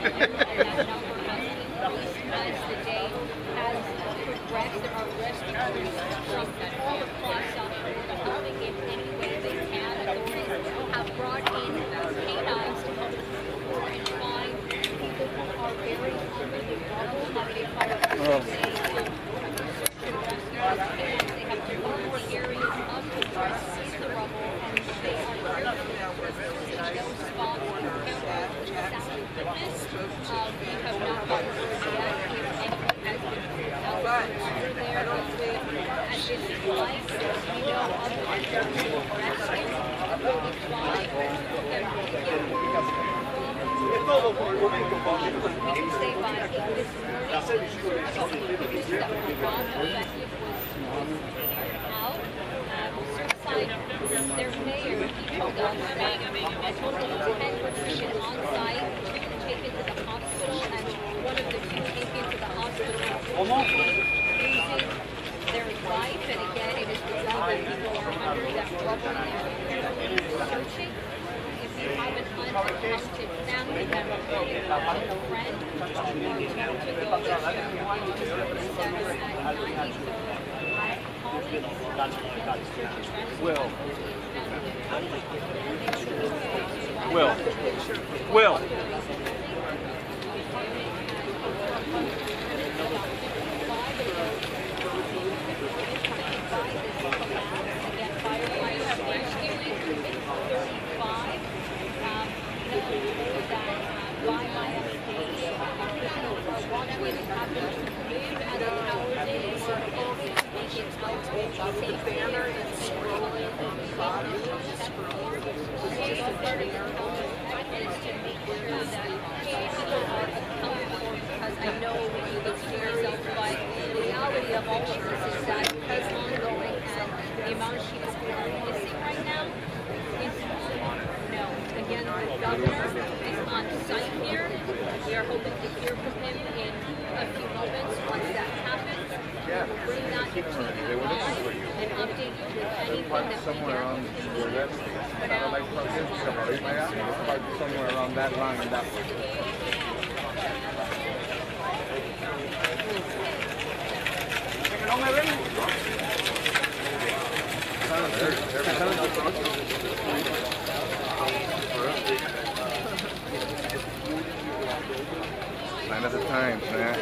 as the day has progressed. There are rescuers from all across South Florida helping in any way they can. Authorities have brought in canines to help explore and find people who are buried under the rubble. Miami-Dade Fire Rescue say search and rescue canines. They have to look the areas of the rest in the rubble, and they are currently searching those spots to counter sound equipment. We have not gotten word yet if anyone has been pulled out under there. At this time, we know of the rescue will be trying to we can say by this morning, that were not effective was out. Surfside, their mayor, he told us that a total of 10 were taken on site, 2 taken to the hospital, and one of the 2 taken to the hospital losing their life. And again, it is resolved that people are under that rubble and they're searching. If you have an unaccounted family member, a friend, or to go there to the center at 93rd. Will. I know you look to yourself, but the reality of all of this is that because ongoing and the amount of sheep who are missing right now is no. Again, the governor is on site here. We are hoping to hear from him in a few moments. Once that happens, we will bring that to you live and update you with anything that we somewhere have. around somewhere around that line and that way. ¿No me ven? Sign of the times, man.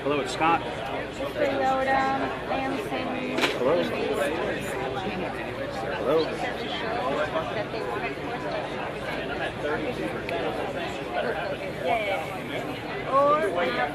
Hello, it's Scott. Toyota, Samsung. Hello. Hello. Or WhatsApp.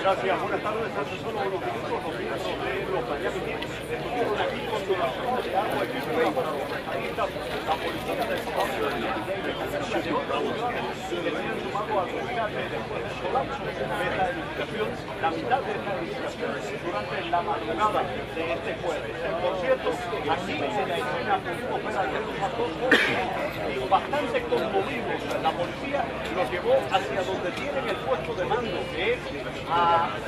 Gracias, buenas tardes. Hace solo unos minutos los miembros de los Miami-Dade estuvieron aquí con donaciones de agua y pintura para los rescatistas. La policía del estado de Miami-Dade denuncia que otras ciudades se habían sumado al rescate después del colapso de esta edificación, la mitad de esta edificación durante la madrugada de este jueves. Por cierto, aquí en la escena pudimos ver a dos jóvenes bastante conmovidos. La policía los llevó hacia donde tienen el puesto de mando, que es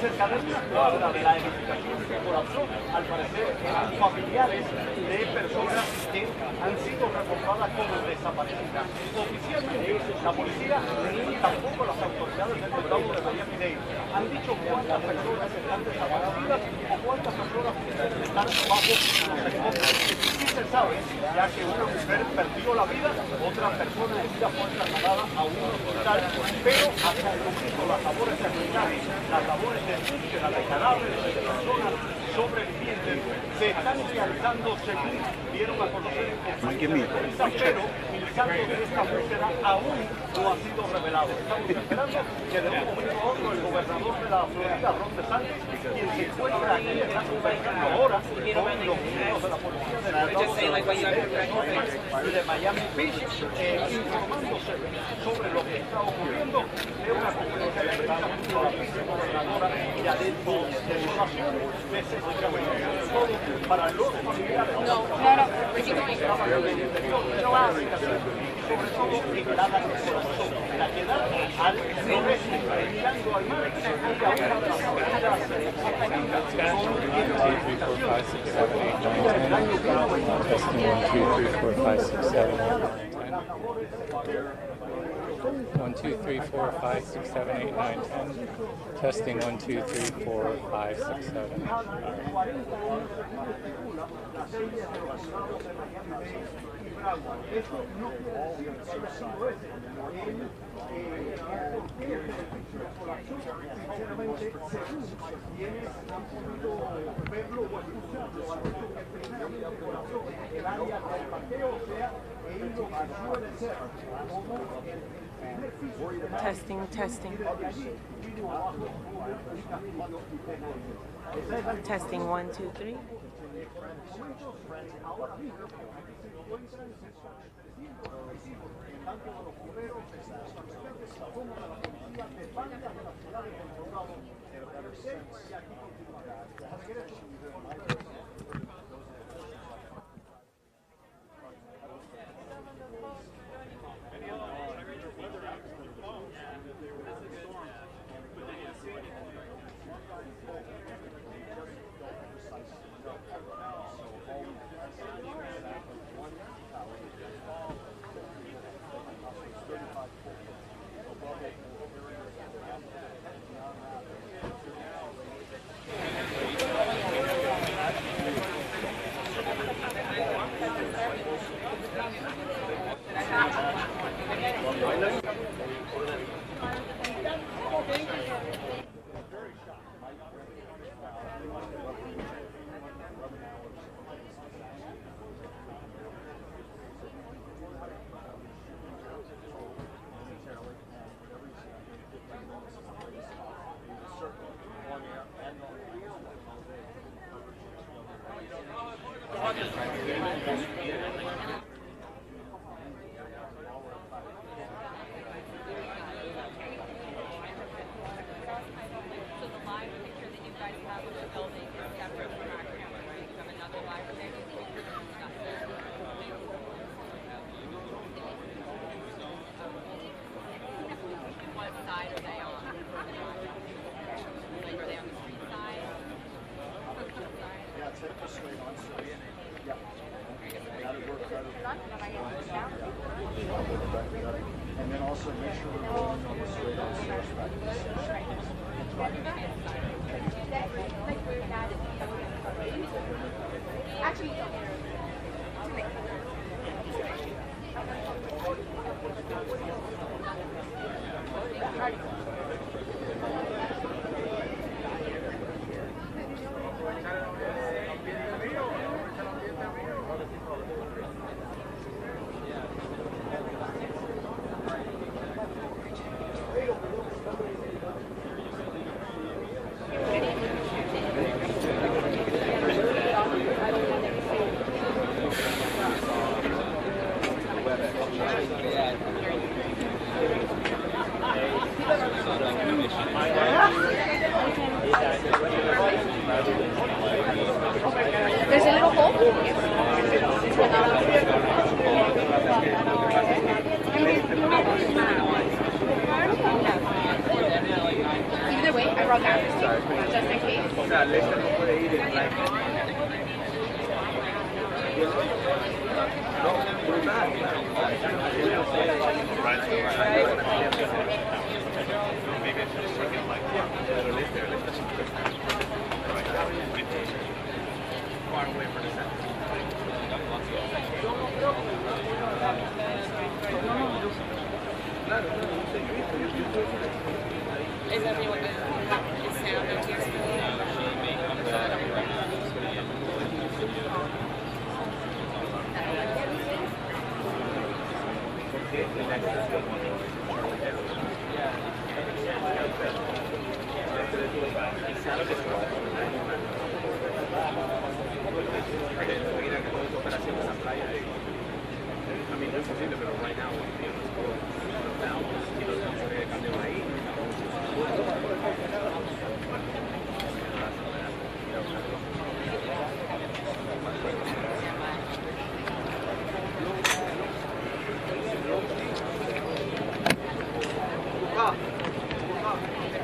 cerca de una cuadra de la edificación que colapsó. Al parecer eran familiares de personas que han sido reportadas como desaparecidas. Oficialmente, la policía ni tampoco las autoridades del condado de Miami-Dade han dicho cuántas personas están desaparecidas o cuántas personas están bajo los escombros. Sí se sabe, ya que una mujer perdió la vida, otra persona herida fue trasladada a un hospital, pero hasta el momento las labores de rescate, las labores de búsqueda de cadáveres de personas sobrevivientes se están realizando según dieron a conocer en conferencia, pero el saldo de esta búsqueda aún no ha sido revelado. Estamos esperando que de un momento a otro el gobernador de la Florida, Ron DeSantis, quien se encuentra aquí, está conversando ahora con los miembros de la policía del de Miami-Dade, informándose sobre lo que está ocurriendo de una conferencia de prensa junto a la vicegobernadora y a desolación de ese todo para los familiares. No, Sobre todo en el ala del corazón, la quedar al noreste, mirando al mar, y a una de las avenidas One, two, three, four, five, six, seven, 8, 9, 10. Testing 1, 2, 3, 4, 5, 6, 7. Esto no quiere decir que haya sido ese. Sinceramente, según quienes han podido verlo o escucharlo, primeramente corazón, el área del parqueo, o sea, en lo que suele ser como el primer piso. Testing, testing. Testing 1, 2, 3. And then also make sure we're rolling on the straight on Surfside. There's a little hole. Either way, I brought that just in case. Is everyone good? Is Sam here? Good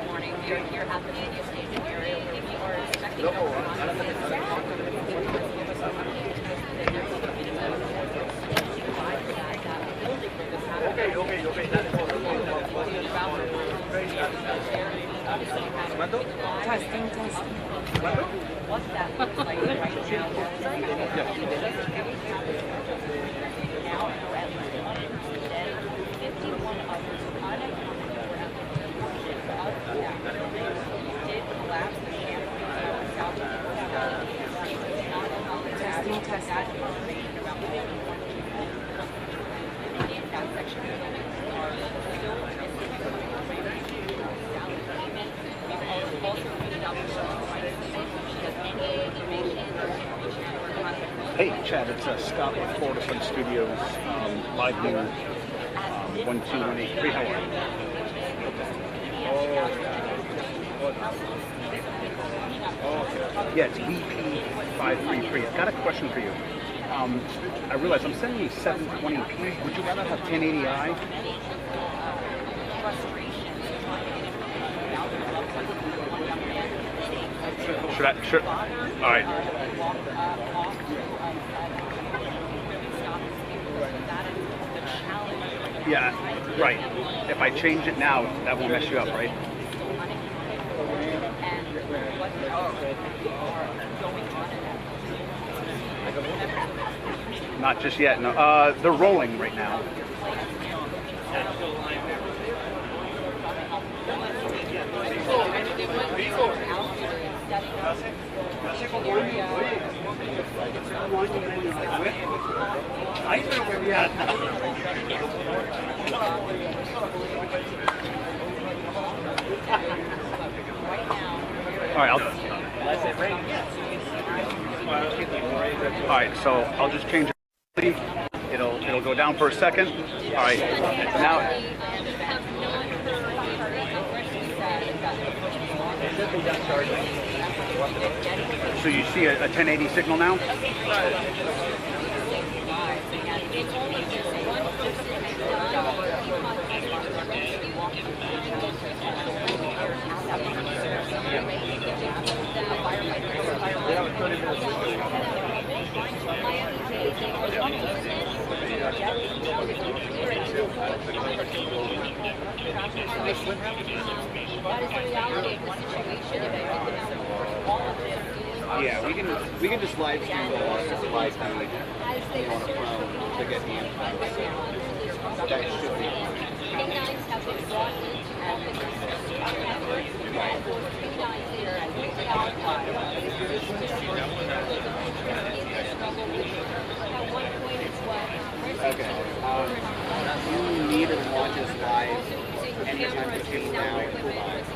morning. You're here at the radio station area. If you are expecting Testing, testing. what that looks like right now. Now we're at 51 others unaccounted for at the portion of that building did collapse the chandelier south of the Testing, testing. that information about the in that section of the building are still missing We've also reached out to her. She has any information or information or contact. Hey, Chad, it's Scott with Florida Sun Studios, live news 12183. How are you? Yeah, it's BP533. I've got a question for you. I realize I'm sending you 720p. Would you rather have 1080i? Should I? Sure. All right. Yeah, right. If I change it now, that won't mess you up, right? Not just yet. No. They're rolling right now. All right, so I'll just change it. It'll go down for a second. All right, now. So you see a 1080 signal now? Yeah, we can just live stream the live stream on a phone to get the info. That should be fine. Canines have been brought into offices Okay. You need to watch us live anytime between now and 5.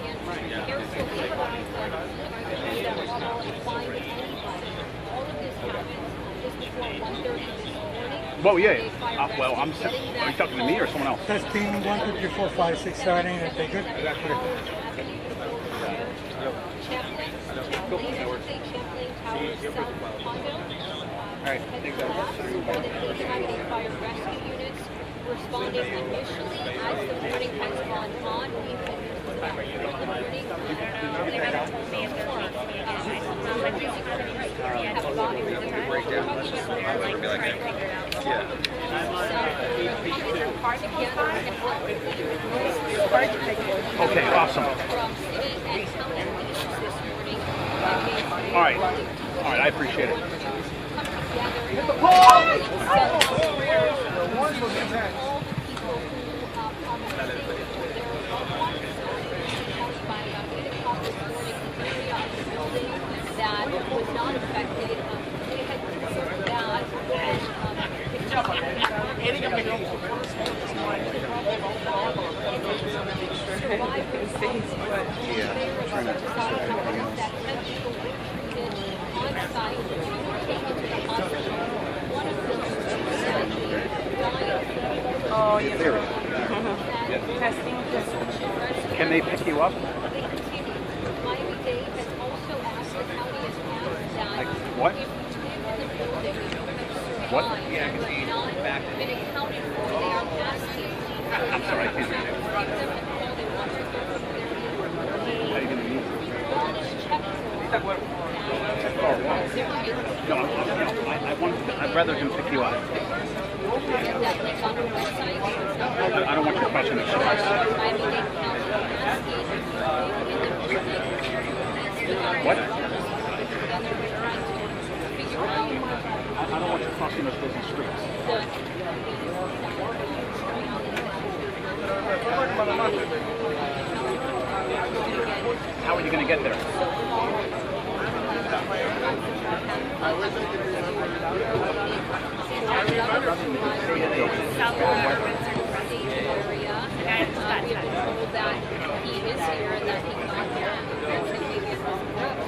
Well, yeah. Well, are you talking to me or someone else? Testing 1, 2, 3, 4, 5, 6, 7, 8. Okay, good. All right, I think that's Miami-Dade Fire Rescue units responding initially as the warning has gone on. We've been okay, awesome. All right, I appreciate it. That was not affected. They had confirmed that. Oh, yes. theory. Testing, testing. Can they pick you up? Miami-Dade has also asked the county as well that Like what? if you live in the building and you have What? survived and not been accounted for, they are asking I'm sorry, I can't hear you. them to call. They want to go to their How are you going to use it? wellness check form. No, I'd rather him pick you up. That is on our website. I don't want your question to show. Miami-Dade County asking What? and they're trying to figure out I don't want you crossing those busy streets. How are you going to get there?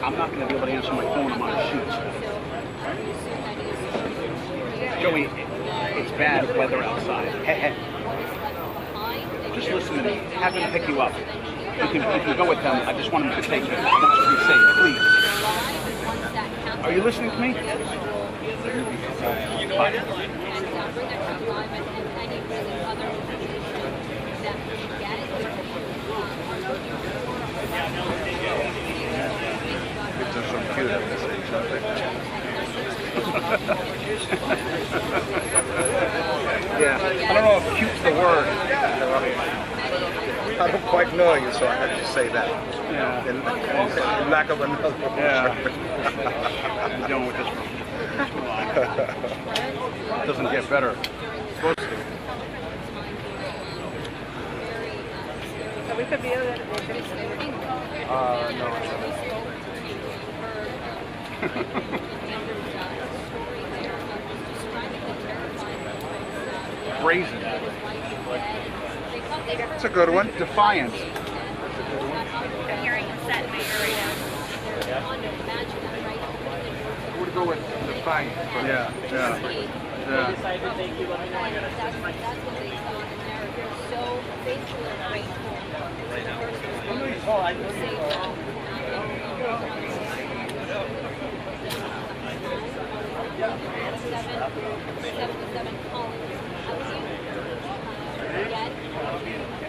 I'm not going to be able to answer my phone. I'm on a shoot. Joey, it's bad weather outside. Just listen to me. Have them pick you up. You can go with them. I just want them to take you. I want you to be safe, please. Are you listening to me? It's just some cute at this age, aren't they? Yeah. I don't know if cute's the word. I don't quite know you, so I have to say that. Yeah. In lack of another word. Yeah. I've been dealing with this for a while. It doesn't get better. It's supposed to. So we could be able to. No. Brazen. It's a good one. Defiant. I'm hearing a set in my area. I would go with Defiant. Yeah. Yeah. Yeah.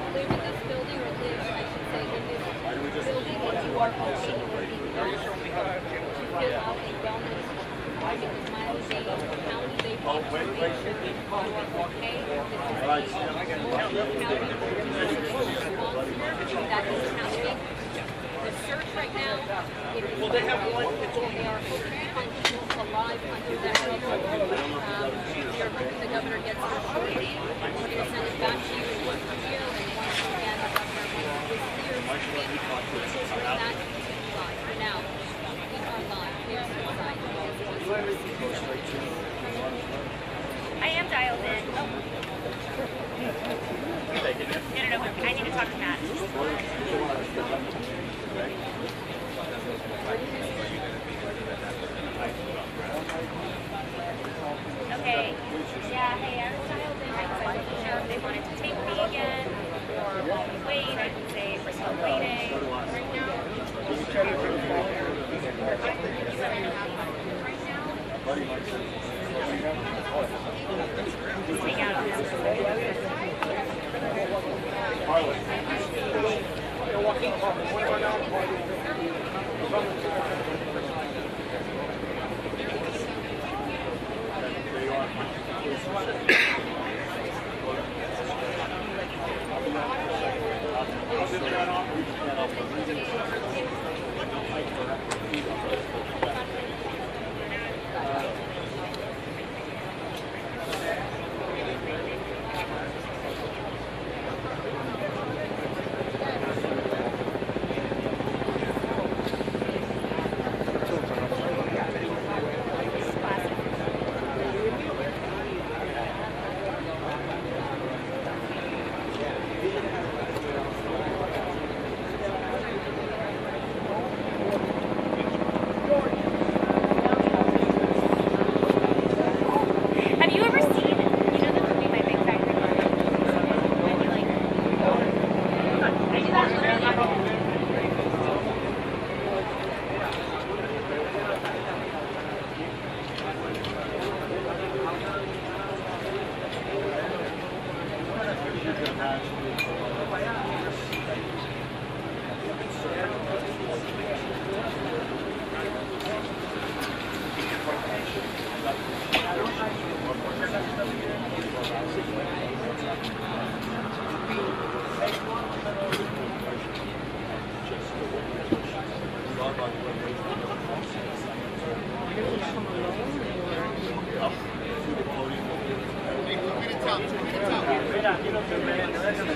Live in this building, or live, I should say, in this building that you are hosting or being fill out a wellness because Miami-Dade County, they want to make sure that you are okay. This is a county that is happening. The search right now, it is they are hoping to find people alive under that rubble. They are hoping the governor gets their shortly. We're going to send it back to you in 1 year. And once again, the governor is clear to speak. Bring that to live. For now, we are live. Here's Surfside. I am dialed in. Oh. No. I need to talk to Matt. Okay. Yeah, hey, I was dialed in because I wasn't sure if they wanted to take me again or while we wait. I can say we're still waiting. Right now. Just hang out on this.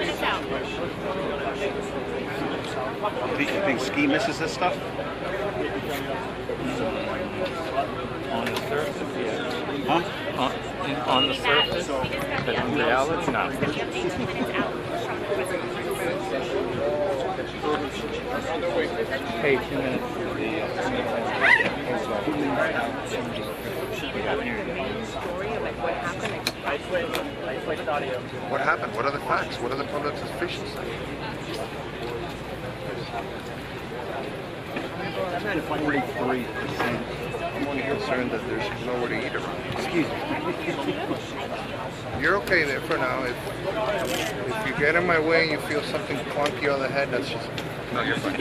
It's out. You think ski misses this stuff? On the surface, yeah. Huh? On the surface, but in reality, no. When it's out from the Hey, 2 minutes for the What happened? What are the facts? What are the public's officials saying? 43%. I'm only concerned that there's nowhere to eat around. Excuse me. You're okay there for now. If you get in my way and you feel something clunky on the head, that's just... No, you're fine.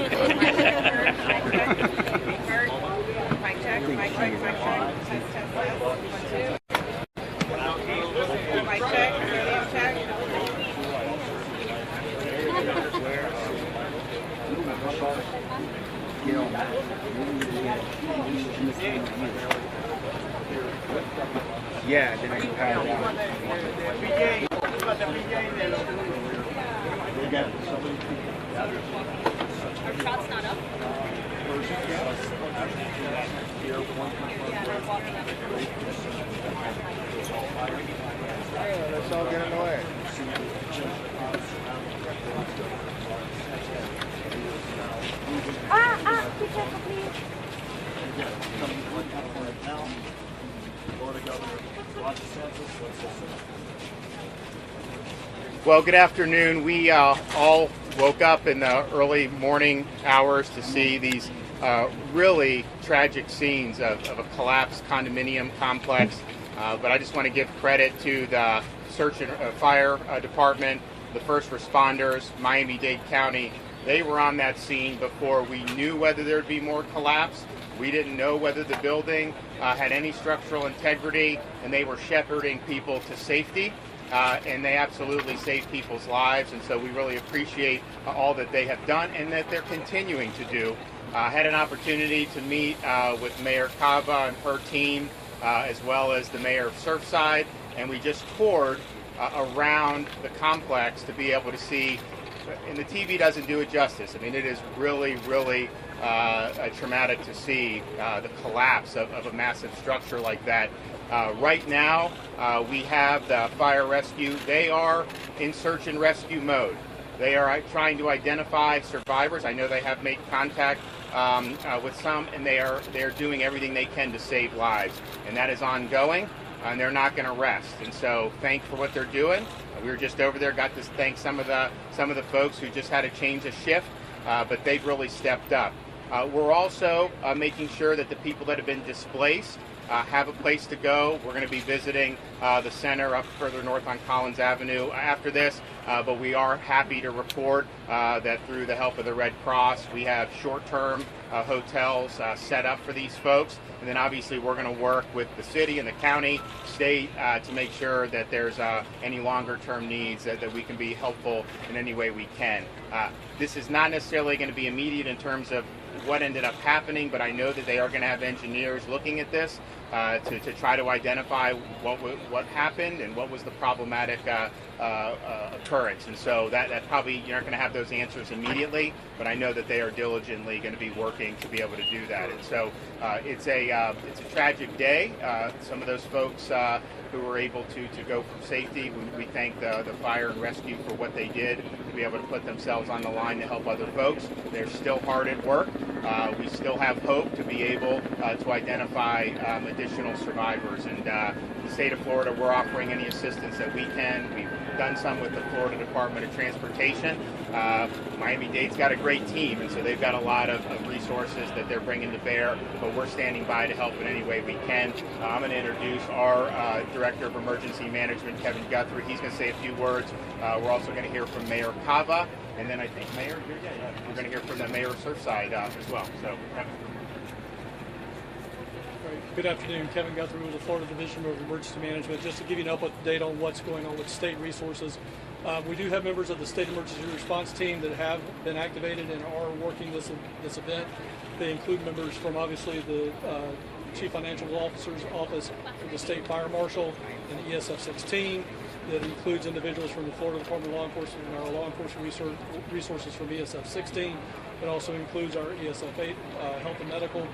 Mic check, mic check, mic check. Test, test, test. 1, 2. Mic check, radio check. Yeah, then I can power down. Our shot's not up. Let's all get in the way. Be careful, please. Well, good afternoon. We all woke up in the early morning hours to see these really tragic scenes of a collapsed condominium complex. But I just want to give credit to the search and fire department, the first responders, Miami-Dade County. They were on that scene before we knew whether there'd be more collapse. We didn't know whether the building had any structural integrity, and they were shepherding people to safety. And they absolutely saved people's lives, and so we really appreciate all that they have done and that they're continuing to do. I had an opportunity to meet with Mayor Cava and her team, as well as the mayor of Surfside, and we just toured around the complex to be able to see, and the TV doesn't do it justice. I mean, it is really, really traumatic to see the collapse of a massive structure like that. Right now, we have the fire rescue. They are in search and rescue mode. They are trying to identify survivors. I know they have made contact with some, and they're doing everything they can to save lives, and that is ongoing. And they're not going to rest. And so, thank for what they're doing. We were just over there, got to thank some of the folks who just had to change a shift, but they've really stepped up. We're also making sure that the people that have been displaced have a place to go. We're going to be visiting the center up further north on Collins Avenue after this, but we are happy to report that through the help of the Red Cross, we have short-term hotels set up for these folks. And then obviously we're going to work with the city and the county, state, to make sure that there's any longer-term needs that we can be helpful in any way we can. This is not necessarily going to be immediate in terms of what ended up happening, but I know that they are going to have engineers looking at this to try to identify what happened and what was the problematic occurrence. And so that probably, you're not going to have those answers immediately, but I know that they are diligently going to be working to be able to do that. And so it's a tragic day. Some of those folks who were able to go from safety, we thank the fire and rescue for what they did to be able to put themselves on the line to help other folks. They're still hard at work. We still have hope to be able to identify additional survivors. And the state of Florida, we're offering any assistance that we can. We've done some with the Florida Department of Transportation. Miami-Dade's got a great team, and so they've got a lot of resources that they're bringing to bear, but we're standing by to help in any way we can. I'm going to introduce our Director of Emergency Management, Kevin Guthrie. He's going to say a few words. We're also going to hear from Mayor Cava, and then I think Mayor, we're going to hear from the Mayor of Surfside as well. So, Kevin. Good afternoon, Kevin Guthrie with the Florida Division of Emergency Management. Just to give you an update on what's going on with state resources, we do have members of the state emergency response team that have been activated and are working this event. They include members from obviously the Chief Financial Officer's Office for the State Fire Marshal and the ESF 16. That includes individuals from the Florida Department of Law Enforcement and our law enforcement resources from ESF 16. It also includes our ESF 8 health and medical,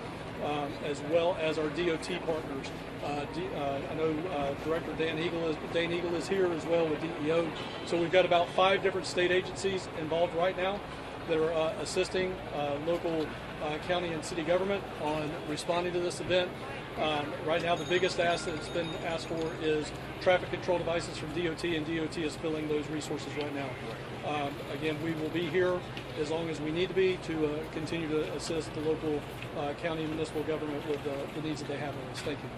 as well as our DOT partners. I know Director Dan Eagle is here as well with DEO. So we've got about 5 different state agencies involved right now that are assisting local county and city government on responding to this event. Right now, the biggest ask that's been asked for is traffic control devices from DOT, and DOT is filling those resources right now. Again, we will be here as long as we need to be to continue to assist the local county and municipal government with the needs that they have on us. Thank you.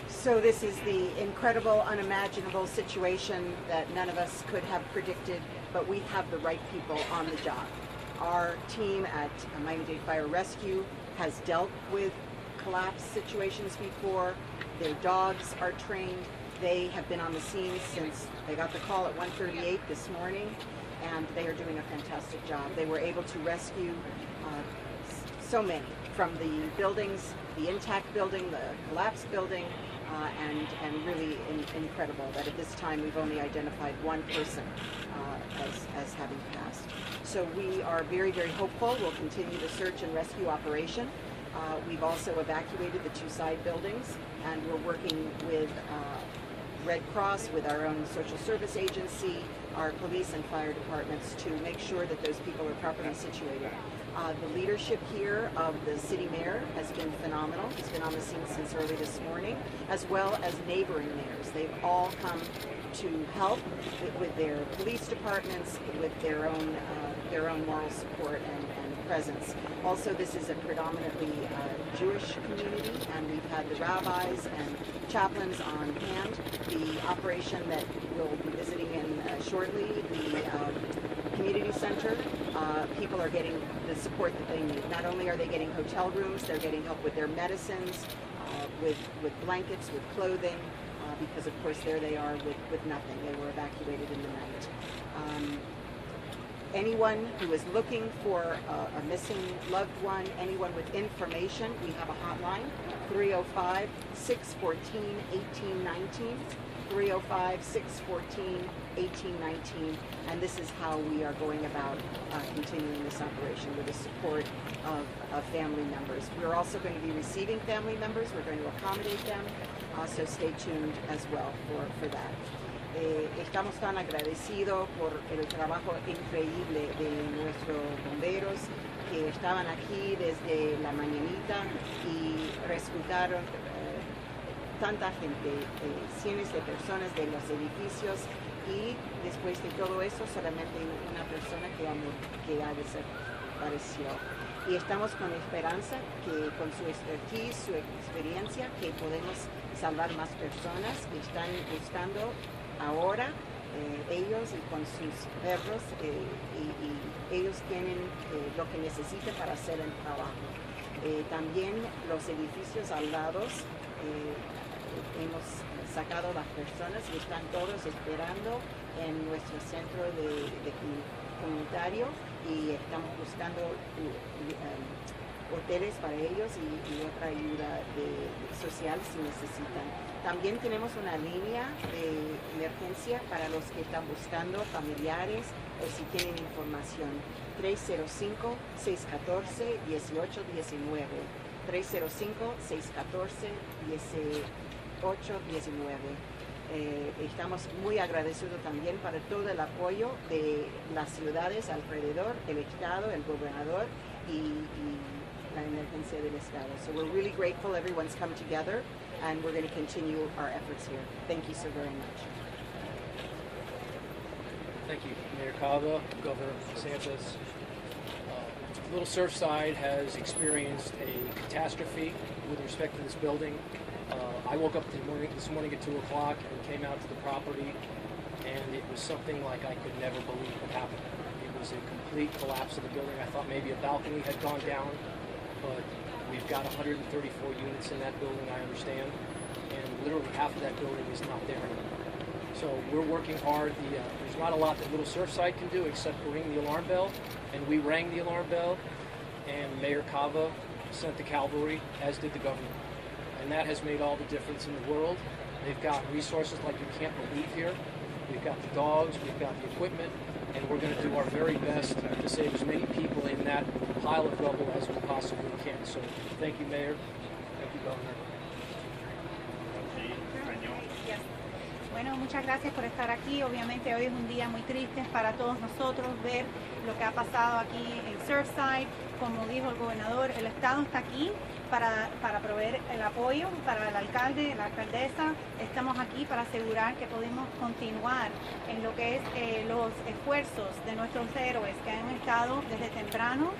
So this is the incredible, unimaginable situation that none of us could have predicted, but we have the right people on the job. Our team at Miami-Dade Fire Rescue has dealt with collapse situations before. Their dogs are trained. They have been on the scene since they got the call at 1:38 this morning, and they are doing a fantastic job. They were able to rescue so many from the buildings, the intact building, the collapsed building, and really incredible that at this time we've only identified one person as having passed. So we are very, very hopeful. We'll continue the search and rescue operation. We've also evacuated the 2 side buildings, and we're working with Red Cross, with our own social service agency, our police and fire departments to make sure that those people are properly situated. The leadership here of the city mayor has been phenomenal. He's been on the scene since early this morning, as well as neighboring mayors. They've all come to help with their police departments, with their own moral support and presence. Also, this is a predominantly Jewish community, and we've had the rabbis and chaplains on hand. The operation that we'll be visiting in shortly, the community center, people are getting the support that they need. Not only are they getting hotel rooms, they're getting help with their medicines, with blankets, with clothing, because of course there they are with nothing. They were evacuated in the night. Anyone who is looking for a missing loved one, anyone with information, we have a hotline, 305-614-1819, 305-614-1819, and this is how we are going about continuing this operation with the support of family members. We're also going to be receiving family members. We're going to accommodate them, so stay tuned as well for that. Estamos tan agradecidos por el trabajo increíble de nuestros bomberos que estaban aquí desde la mañanita y rescataron tanta gente, cientos de personas de los edificios, y después de todo eso solamente una persona que ha desaparecido. Y estamos con esperanza que con su expertise, su experiencia, que podemos salvar más personas que están buscando ahora, ellos y con sus perros, y ellos tienen lo que necesitan para hacer el trabajo. También los edificios al lado, hemos sacado las personas y están todos esperando en nuestro centro de comunitario, y estamos buscando hoteles para ellos y otra ayuda social si necesitan. También tenemos una línea de emergencia para los que están buscando familiares o si tienen información. 305-614-1819. 305-614-1819. Estamos muy agradecidos también para todo el apoyo de las ciudades alrededor, el Estado, el gobernador y la emergencia del Estado. So we're really grateful everyone's come together, and we're going to continue our efforts here. Thank you so very much. Thank you, Mayor Cava, Governor DeSantis. Little Surfside has experienced a catastrophe with respect to this building. I woke up this morning at 2 o'clock and came out to the property, and it was something like I could never believe would happen. It was a complete collapse of the building. I thought maybe a balcony had gone down, but we've got 134 units in that building, I understand, and literally half of that building is not there anymore. So we're working hard. There's not a lot that Little Surfside can do except ring the alarm bell, and we rang the alarm bell. and Mayor Cava sent the cavalry, as did the governor. And that has made all the difference in the world. They've got resources like you can't believe here. We've got the dogs, we've got the equipment, and we're going to do our very best to save as many people in that pile of rubble as we possibly can. So thank you, Mayor. Thank you, Governor. Bueno, muchas gracias por estar aquí. Obviamente hoy es un día muy triste para todos nosotros ver lo que ha pasado aquí en Surfside. Como dijo el gobernador, el Estado está aquí para proveer el apoyo para el alcalde, la alcaldesa. Estamos aquí para asegurar que podemos continuar en lo que es los esfuerzos de nuestros héroes que han estado desde temprano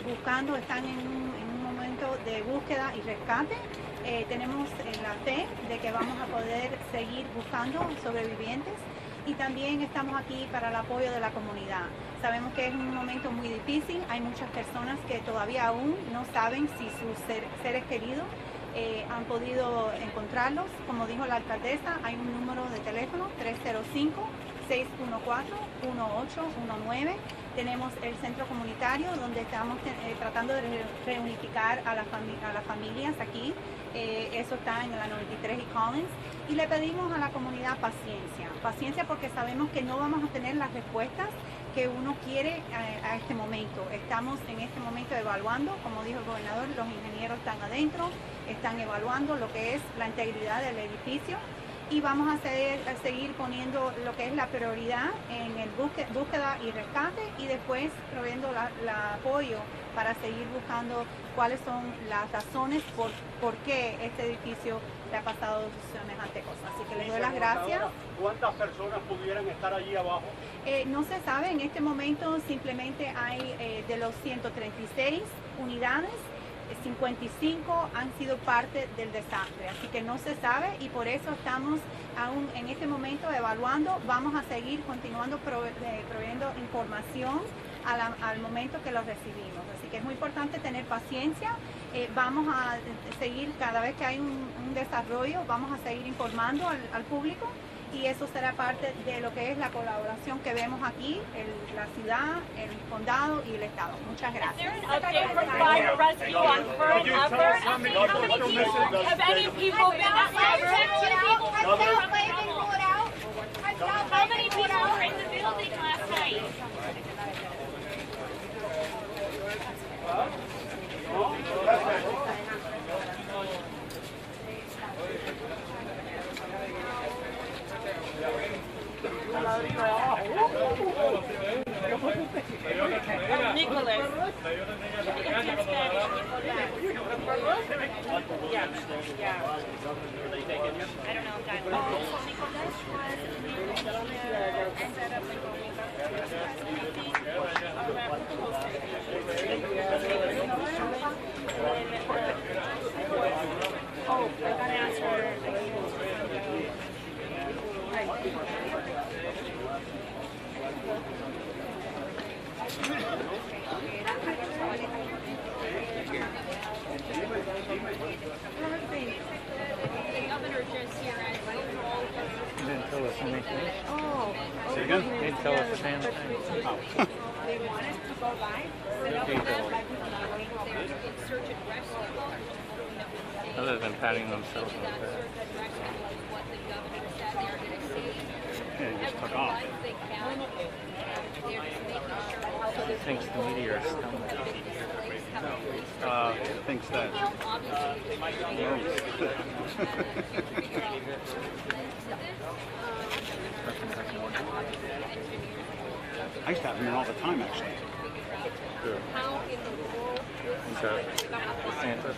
buscando, están en un momento de búsqueda y rescate. Tenemos la fe de que vamos a poder seguir buscando sobrevivientes y también estamos aquí para el apoyo de la comunidad. Sabemos que es un momento muy difícil, hay muchas personas que todavía aún no saben si sus seres queridos han podido encontrarlos. Como dijo la alcaldesa, hay un número de teléfono 305-614-1819. Tenemos el centro comunitario donde estamos tratando de reunificar a las familias aquí. Eso está en la 93 y Collins. Y le pedimos a la comunidad paciencia. Paciencia porque sabemos que no vamos a tener las respuestas que uno quiere a este momento. Estamos en este momento evaluando, como dijo el gobernador, los ingenieros están adentro, están evaluando lo que es la integridad del edificio. Y vamos a seguir poniendo lo que es la prioridad en el búsqueda y rescate y después proveyendo el apoyo para seguir buscando cuáles son las razones por qué este edificio le ha pasado semejante cosa. Así que les doy las gracias. ¿Cuántas personas pudieran estar allí abajo? No se sabe, en este momento simplemente hay de los 136 unidades, 55 han sido parte del desastre, así que no se sabe y por eso estamos aún en este momento evaluando. Vamos a seguir continuando proveyendo información al momento que lo recibimos, así que es muy importante tener paciencia. Vamos a seguir, cada vez que hay un desarrollo, vamos a seguir informando al público y eso será parte de lo que es la colaboración que vemos aquí, la ciudad, el condado y el estado. Muchas gracias. Fire rescue on Pearl Harbor. How many people have any people been discovered? How many people were in the building last night? Nicholas. Yeah. I don't know if that Nicholas was set up oh, I got to ask her. You didn't tell us anything. Oh, Say again? You didn't tell us a damn thing. They want us to go by. Other than patting themselves on the back. Yeah, he just took off. Thinks the meteor is coming. Thinks that. I used to have them in all the time, actually. Sure. Is that Santa?